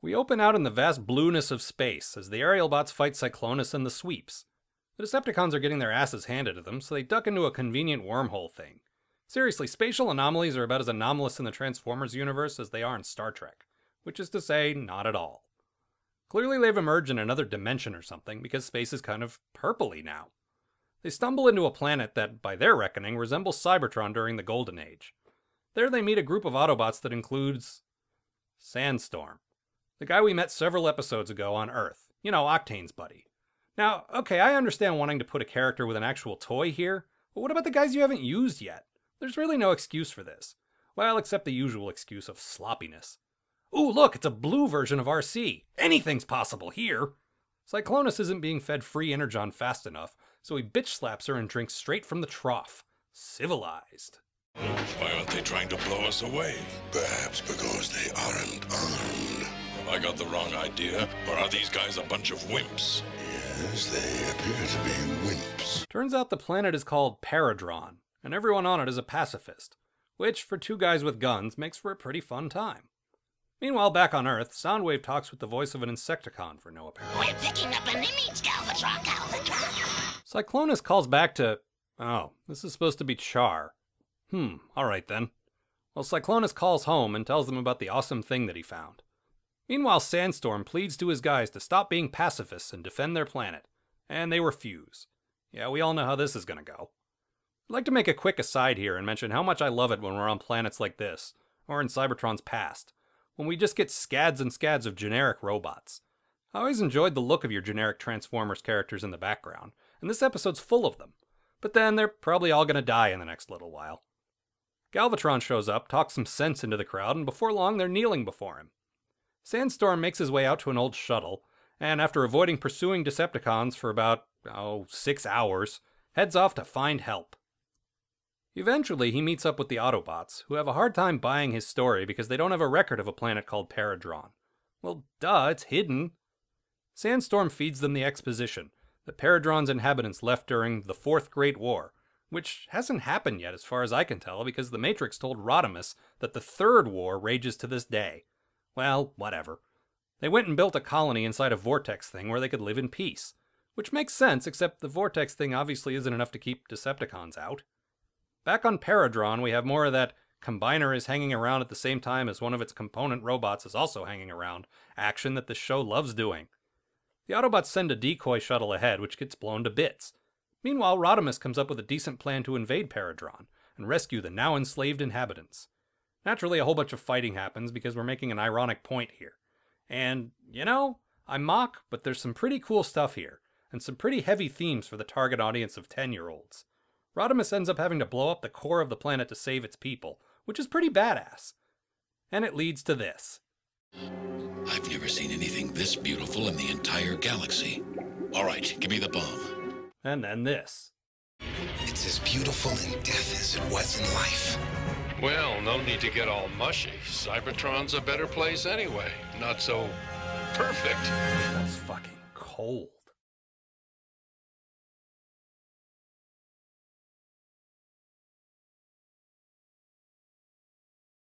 We open out in the vast blueness of space as the aerial bots fight Cyclonus and the Sweeps. The Decepticons are getting their asses handed to them, so they duck into a convenient wormhole thing. Seriously, spatial anomalies are about as anomalous in the Transformers universe as they are in Star Trek, which is to say, not at all. Clearly they've emerged in another dimension or something, because space is kind of purpley now. They stumble into a planet that, by their reckoning, resembles Cybertron during the Golden Age. There they meet a group of Autobots that includes Sandstorm, the guy we met several episodes ago on Earth. You know, Octane's buddy. Now, okay, I understand wanting to put a character with an actual toy here, but what about the guys you haven't used yet? There's really no excuse for this. Well, except the usual excuse of sloppiness. Ooh, look, it's a blue version of RC. Anything's possible here. Cyclonus isn't being fed free energon fast enough, so he bitch slaps her and drinks straight from the trough. Civilized. Why aren't they trying to blow us away? Perhaps because they aren't armed. I got the wrong idea, or are these guys a bunch of wimps? Yes, they appear to be wimps. Turns out the planet is called Paradron, and everyone on it is a pacifist, which, for two guys with guns, makes for a pretty fun time. Meanwhile, back on Earth, Soundwave talks with the voice of an Insecticon for no apparent reason. We're picking up an image, Galvatron. Cyclonus calls back to... Oh, this is supposed to be Char. Alright then. Well, Cyclonus calls home and tells them about the awesome thing that he found. Meanwhile, Sandstorm pleads to his guys to stop being pacifists and defend their planet, and they refuse. Yeah, we all know how this is gonna go. I'd like to make a quick aside here and mention how much I love it when we're on planets like this, or in Cybertron's past, when we just get scads and scads of generic robots. I always enjoyed the look of your generic Transformers characters in the background, and this episode's full of them. But then they're probably all gonna die in the next little while. Galvatron shows up, talks some sense into the crowd, and before long they're kneeling before him. Sandstorm makes his way out to an old shuttle, and after avoiding pursuing Decepticons for about, 6 hours, heads off to find help. Eventually, he meets up with the Autobots, who have a hard time buying his story because they don't have a record of a planet called Paradron. Well, duh, it's hidden. Sandstorm feeds them the exposition that Paradron's inhabitants left during the Fourth Great War, which hasn't happened yet as far as I can tell because the Matrix told Rodimus that the Third War rages to this day. Well, whatever. They went and built a colony inside a vortex thing where they could live in peace. Which makes sense, except the vortex thing obviously isn't enough to keep Decepticons out. Back on Paradron, we have more of that Combiner is hanging around at the same time as one of its component robots is also hanging around action that the show loves doing. The Autobots send a decoy shuttle ahead, which gets blown to bits. Meanwhile, Rodimus comes up with a decent plan to invade Paradron and rescue the now enslaved inhabitants. Naturally, a whole bunch of fighting happens because we're making an ironic point here. And, I mock, but there's some pretty cool stuff here, and some pretty heavy themes for the target audience of 10-year-olds. Rodimus ends up having to blow up the core of the planet to save its people, which is pretty badass. And it leads to this. I've never seen anything this beautiful in the entire galaxy. All right, give me the bomb. And then this. It's as beautiful in death as it was in life. Well, no need to get all mushy. Cybertron's a better place anyway. Not so perfect. That's fucking cold.